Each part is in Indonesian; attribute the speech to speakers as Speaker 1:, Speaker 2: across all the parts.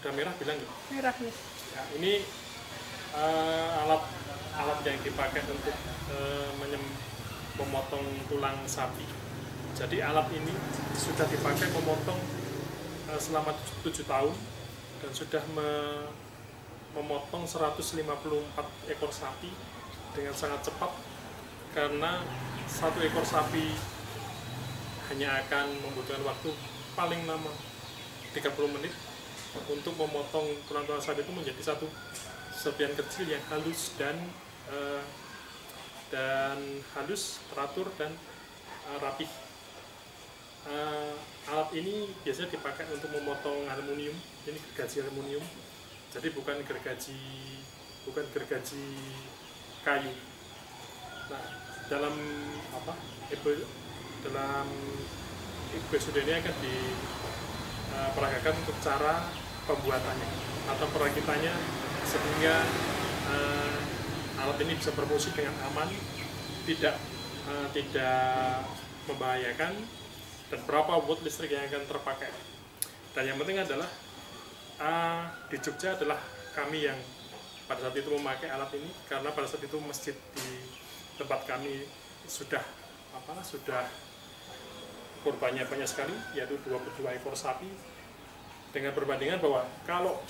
Speaker 1: udah merah bilang gitu.
Speaker 2: Merah nih.
Speaker 1: Ya, ini alat yang dipakai untuk memotong tulang sapi. Jadi alat ini sudah dipakai memotong selama 7 tahun dan sudah memotong 154 ekor sapi dengan sangat cepat, karena satu ekor sapi hanya akan membutuhkan waktu paling lama 30 menit untuk memotong tulang-tulang sapi itu menjadi satu serpihan kecil yang halus dan halus, teratur dan rapih. Alat ini biasanya dipakai untuk memotong aluminium. Ini gergaji aluminium, jadi bukan gergaji kayu. Nah, dalam episode ini akan diperagakan untuk cara pembuatannya atau perakitannya, sehingga alat ini bisa berfungsi dengan aman, tidak membahayakan, dan berapa watt listrik yang akan terpakai. Dan yang penting adalah di Jogja adalah kami yang pada saat itu memakai alat ini, karena pada saat itu masjid di tempat kami sudah korbannya banyak sekali, yaitu 22 ekor sapi, dengan perbandingan bahwa kalau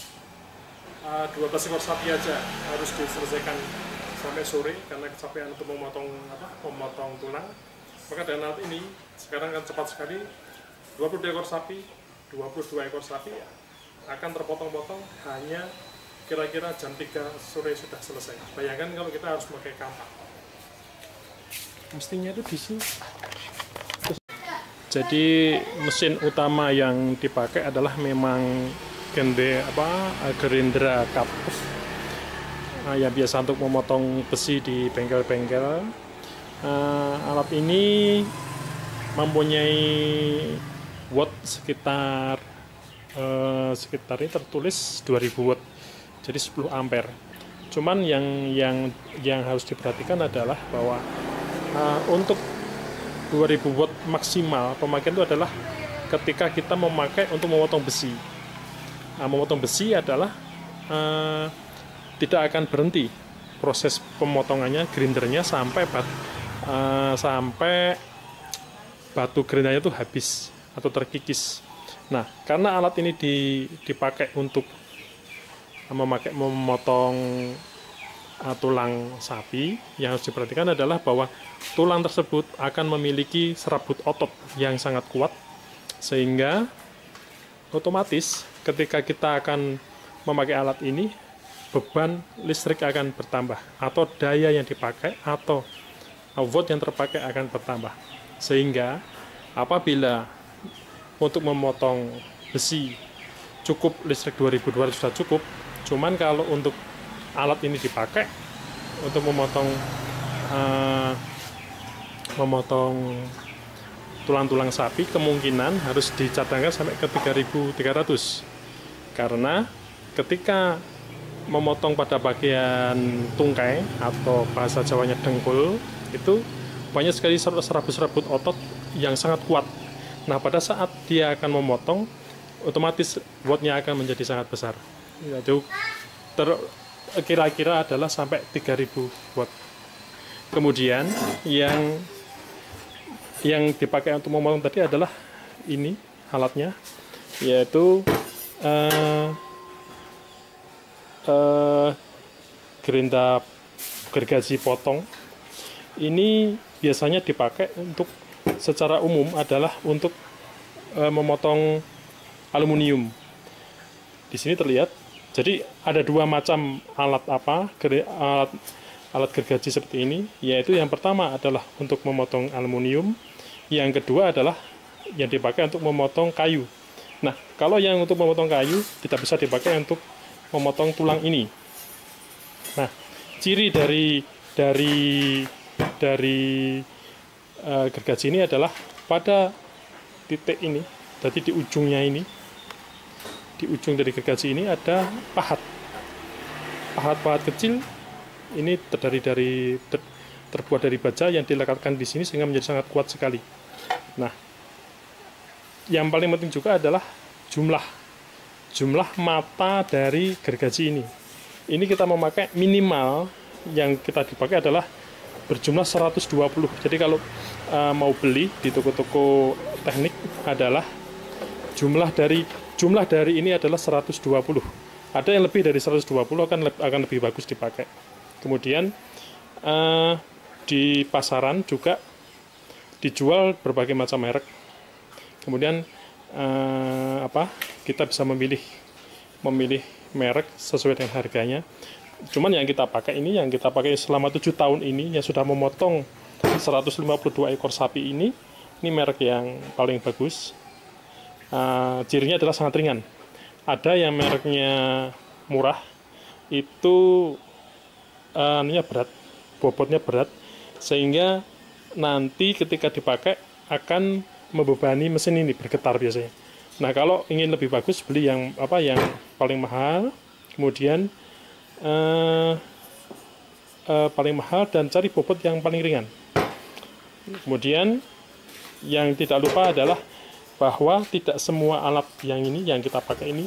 Speaker 1: 12 ekor sapi aja harus diselesaikan sampai sore karena kecapean untuk memotong tulang, maka dengan alat ini sekarang kan cepat sekali. 22 ekor sapi akan terpotong-potong hanya kira-kira jam 3 sore sudah selesai. Bayangkan kalau kita harus pakai kampak. Mestinya itu di sini. Jadi mesin utama yang dipakai adalah memang Gerindra Kapus, yang biasa untuk memotong besi di bengkel-bengkel. Alat ini mempunyai watt sekitar ini tertulis 2000 watt, jadi 10 ampere. Cuman yang harus diperhatikan adalah bahwa untuk 2000 watt maksimal pemakaian itu adalah ketika kita memakai untuk memotong besi. Memotong besi adalah tidak akan berhenti proses pemotongannya, grindernya sampai batu grindernya itu habis atau terkikis. Nah, karena alat ini dipakai untuk memotong tulang sapi, yang harus diperhatikan adalah bahwa tulang tersebut akan memiliki serabut otot yang sangat kuat, sehingga otomatis ketika kita akan memakai alat ini, beban listrik akan bertambah, atau daya yang dipakai atau watt yang terpakai akan bertambah. Sehingga apabila untuk memotong besi cukup listrik 2200 sudah cukup, cuman kalau untuk alat ini dipakai untuk memotong tulang-tulang sapi, kemungkinan harus dicadangkan sampai ke 3300, karena ketika memotong pada bagian tungkai atau bahasa Jawanya dengkul, itu banyak sekali serabut-serabut otot yang sangat kuat. Nah, pada saat dia akan memotong, otomatis wattnya akan menjadi sangat besar. Yaitu kira-kira adalah sampai 3000 watt. Kemudian yang dipakai untuk memotong tadi adalah ini alatnya, yaitu gergaji potong. Ini biasanya dipakai untuk secara umum adalah untuk memotong aluminium. Di sini terlihat, jadi ada dua macam alat gergaji seperti ini, yaitu yang pertama adalah untuk memotong aluminium, yang kedua adalah yang dipakai untuk memotong kayu. Nah, kalau yang untuk memotong kayu tidak bisa dipakai untuk memotong tulang ini. Nah, ciri dari gergaji ini adalah pada titik ini, jadi di ujungnya ini, di ujung dari gergaji ini ada pahat kecil. Ini terbuat dari baja yang dilekatkan di sini sehingga menjadi sangat kuat sekali. Nah, yang paling penting juga adalah jumlah mata dari gergaji ini. Ini kita memakai minimal yang kita dipakai adalah berjumlah 120. Jadi kalau mau beli di toko-toko teknik adalah jumlah dari ini adalah 120. Ada yang lebih dari 120 akan lebih bagus dipakai. Kemudian di pasaran juga dijual berbagai macam merek. Kemudian kita bisa memilih merek sesuai dengan harganya. Cuman yang kita pakai selama 7 tahun ini yang sudah memotong 152 ekor sapi ini merek yang paling bagus. Cirinya adalah sangat ringan. Ada yang mereknya murah, itu berat, bobotnya berat, sehingga nanti ketika dipakai akan membebani mesin ini, bergetar biasanya. Nah, kalau ingin lebih bagus, beli yang paling mahal, kemudian paling mahal, dan cari bobot yang paling ringan. Kemudian yang tidak lupa adalah bahwa tidak semua alat yang kita pakai ini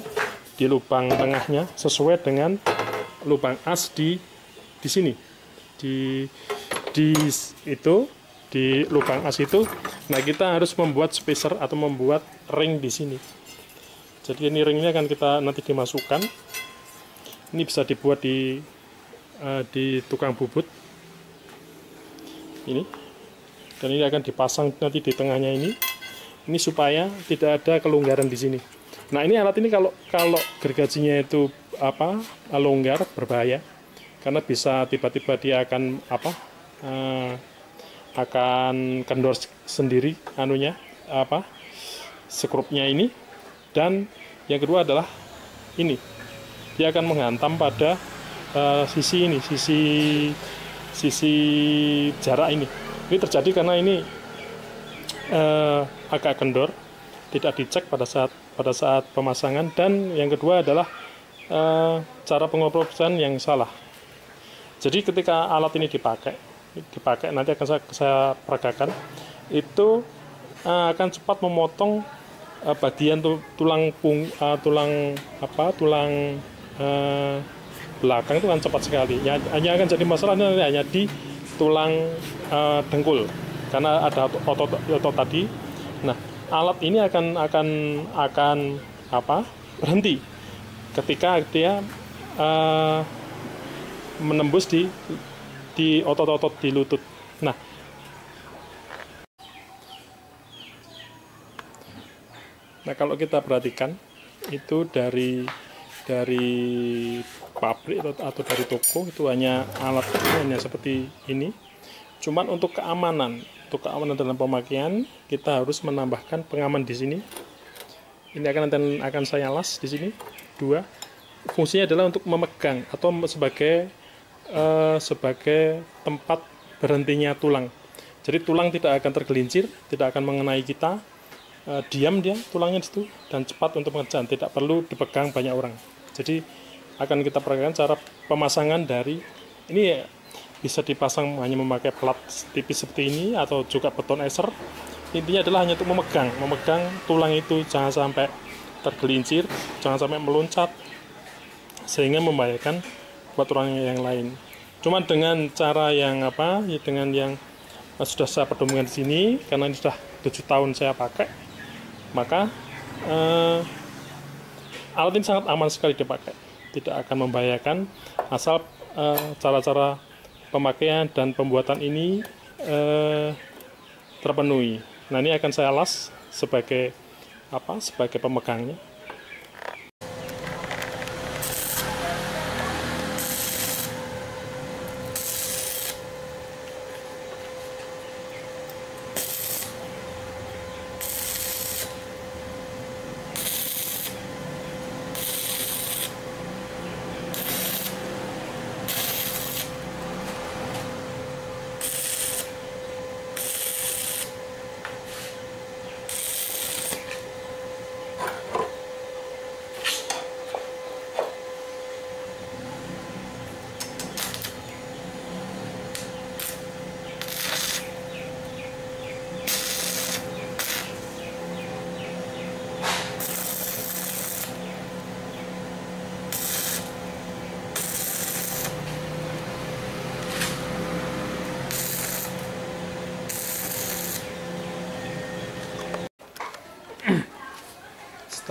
Speaker 1: di lubang tengahnya sesuai dengan lubang as di sini, di lubang as itu. Nah, kita harus membuat spacer atau membuat ring di sini. Jadi ini ringnya akan kita nanti dimasukkan. Ini bisa dibuat di tukang bubut ini, dan ini akan dipasang nanti di tengahnya ini supaya tidak ada kelonggaran di sini. Nah, ini alat ini kalau gergajinya itu longgar, berbahaya, karena bisa tiba-tiba dia akan kendor sendiri skrupnya ini. Dan yang kedua adalah ini, dia akan menghantam pada sisi jarak ini. Ini terjadi karena ini agak kendor, tidak dicek pada saat pemasangan. Dan yang kedua adalah cara pengoperasian yang salah. Jadi ketika alat ini dipakai nanti akan saya peragakan, itu akan cepat memotong bagian tulang belakang itu kan cepat sekali. Hanya akan jadi masalah hanya di tulang dengkul, karena ada otot tadi. Nah, alat ini akan berhenti ketika dia menembus di otot-otot di lutut. Nah, kalau kita perhatikan itu dari pabrik atau dari toko, itu hanya alatnya seperti ini. Cuman untuk keamanan dalam pemakaian, kita harus menambahkan pengaman di sini. Ini akan saya las di sini 2. Fungsinya adalah untuk memegang atau sebagai tempat berhentinya tulang. Jadi tulang tidak akan tergelincir, tidak akan mengenai kita. Diam dia tulangnya di situ dan cepat untuk mengerjakan, tidak perlu dipegang banyak orang. Jadi akan kita peragakan cara pemasangan dari ini. Bisa dipasang hanya memakai plat tipis seperti ini atau juga beton eser. Intinya adalah hanya untuk memegang tulang itu, jangan sampai tergelincir, jangan sampai meloncat sehingga membahayakan buat orang yang lain. Cuma dengan cara yang dengan yang sudah saya pertemukan di sini, karena ini sudah 7 tahun saya pakai, maka alat ini sangat aman sekali dipakai, tidak akan membahayakan asal cara-cara pemakaian dan pembuatan ini terpenuhi. Nah, ini akan saya las sebagai pemegangnya.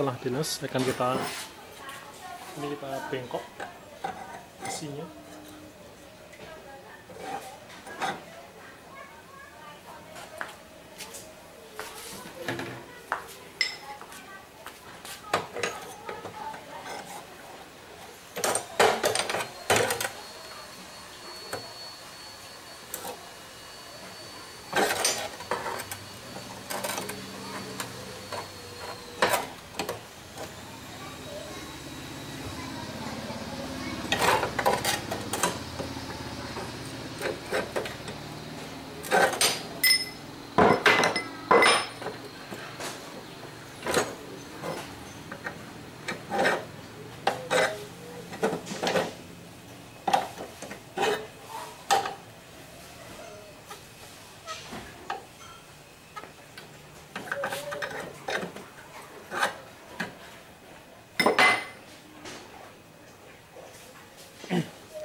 Speaker 1: setelah dinas akan kita bengkok besinya.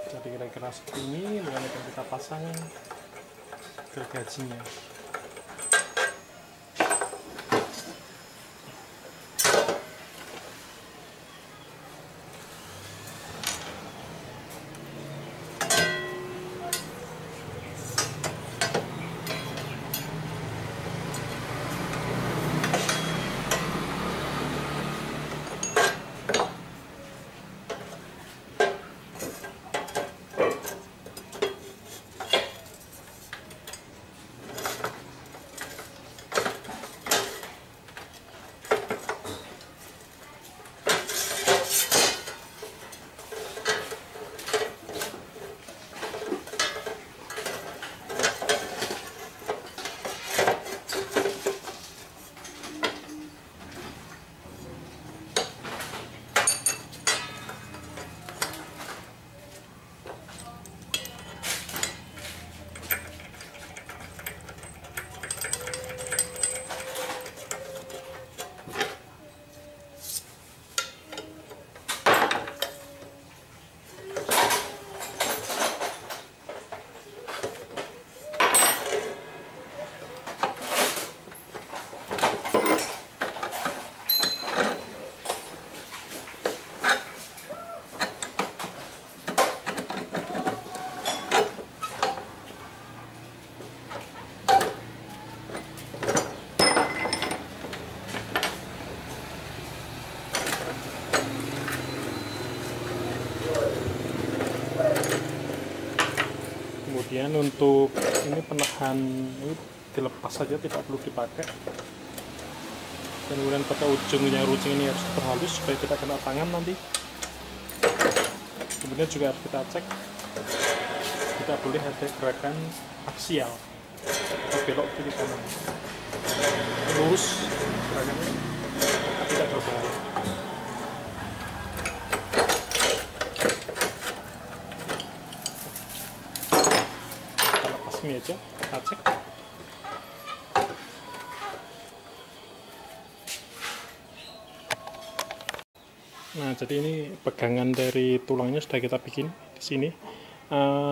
Speaker 1: Jadi kira-kira seperti ini, kemudian akan kita pasang gergajinya. Kemudian untuk ini penahan ini dilepas saja, tidak perlu dipakai. Dan kemudian pada ujungnya runcing ini harus terhalus supaya tidak kena tangan nanti. Kemudian juga harus kita cek tidak boleh ada gerakan aksial atau belok kiri kanan, lurus gerakannya tidak berbahaya. Ini aja kita cek. Nah, jadi ini pegangan dari tulangnya sudah kita bikin di sini.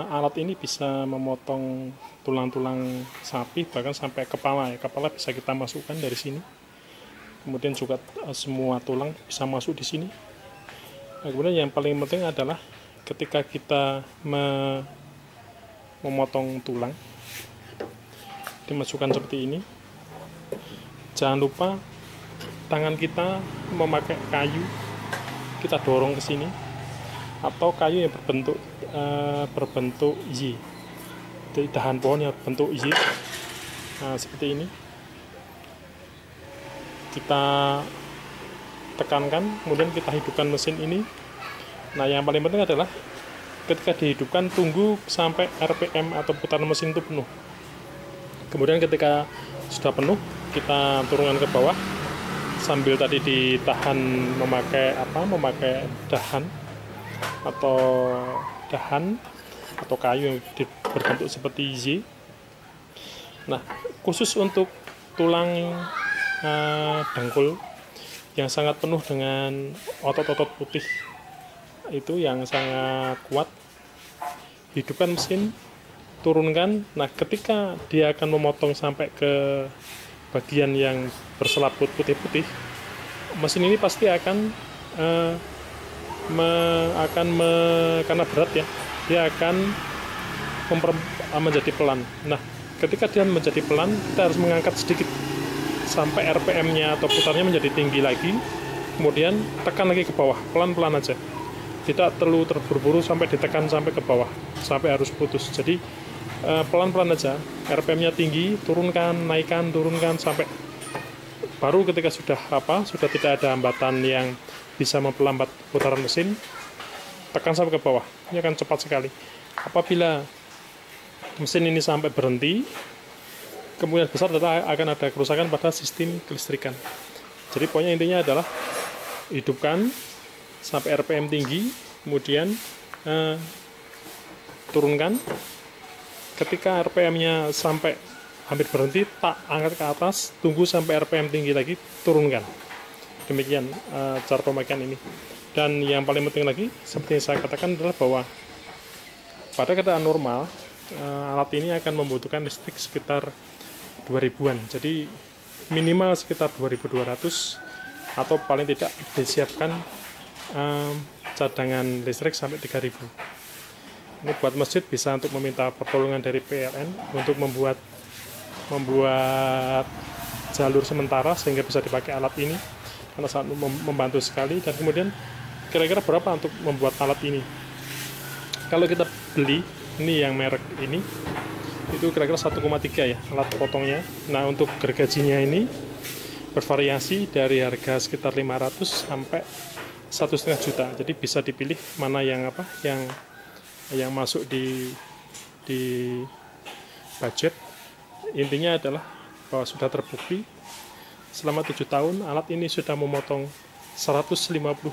Speaker 1: Alat ini bisa memotong tulang-tulang sapi bahkan sampai kepala ya. Kepala bisa kita masukkan dari sini. Kemudian juga semua tulang bisa masuk di sini. Nah, kemudian yang paling penting adalah ketika kita memotong tulang, dimasukkan seperti ini. Jangan lupa tangan kita memakai kayu, kita dorong ke sini, atau kayu yang berbentuk Y, dahan pohon yang berbentuk Y. Nah, seperti ini kita tekankan, kemudian kita hidupkan mesin ini. Nah, yang paling penting adalah ketika dihidupkan, tunggu sampai RPM atau putaran mesin itu penuh. Kemudian ketika sudah penuh, kita turunkan ke bawah sambil tadi ditahan memakai dahan atau kayu yang berbentuk seperti Y. Nah, khusus untuk tulang dengkul yang sangat penuh dengan otot-otot putih itu yang sangat kuat, hidupkan mesin, turunkan. Nah, ketika dia akan memotong sampai ke bagian yang berselaput putih-putih, mesin ini pasti akan karena berat ya, dia akan menjadi pelan. Nah, ketika dia menjadi pelan, kita harus mengangkat sedikit sampai RPM-nya atau putarnya menjadi tinggi lagi, kemudian tekan lagi ke bawah, pelan-pelan aja. Tidak perlu terburu-buru sampai ditekan sampai ke bawah, sampai harus putus. Jadi pelan-pelan aja, RPM-nya tinggi, turunkan, naikkan, turunkan, sampai baru ketika sudah tidak ada hambatan yang bisa memperlambat putaran mesin, tekan sampai ke bawah. Ini akan cepat sekali. Apabila mesin ini sampai berhenti, kemungkinan besar akan ada kerusakan pada sistem kelistrikan. Jadi poinnya intinya adalah hidupkan sampai RPM tinggi, kemudian turunkan. Ketika RPM-nya sampai hampir berhenti, tak angkat ke atas, tunggu sampai RPM tinggi lagi, turunkan. Demikian cara pemakaian ini. Dan yang paling penting lagi, seperti yang saya katakan adalah bahwa pada keadaan normal, alat ini akan membutuhkan listrik sekitar 2000-an. Jadi minimal sekitar 2200, atau paling tidak disiapkan cadangan listrik sampai 3000. Ini buat masjid bisa untuk meminta pertolongan dari PLN untuk membuat jalur sementara sehingga bisa dipakai alat ini, karena sangat membantu sekali. Dan kemudian kira-kira berapa untuk membuat alat ini? Kalau kita beli ini yang merek ini, itu kira-kira 1,3 ya alat potongnya. Nah, untuk gergajinya ini bervariasi dari harga sekitar 500 sampai 1,5 juta. Jadi bisa dipilih mana yang masuk di budget. Intinya adalah bahwa sudah terbukti selama 7 tahun alat ini sudah memotong 152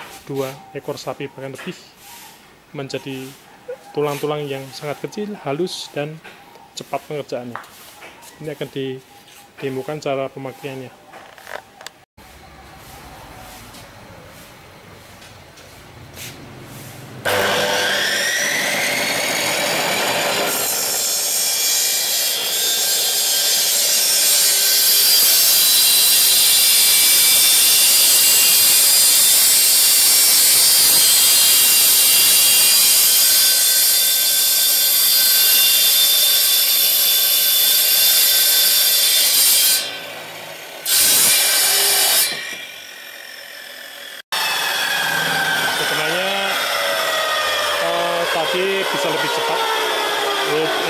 Speaker 1: ekor sapi bahkan lebih menjadi tulang-tulang yang sangat kecil, halus, dan cepat pengerjaannya. Ini akan ditemukan cara pemakaiannya. Tadi bisa lebih cepat.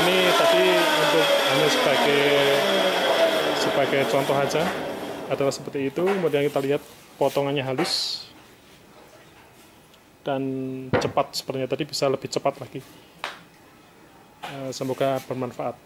Speaker 1: Ini tadi untuk hanya sebagai contoh aja adalah seperti itu. Kemudian kita lihat potongannya halus dan cepat, sepertinya tadi bisa lebih cepat lagi. Semoga bermanfaat.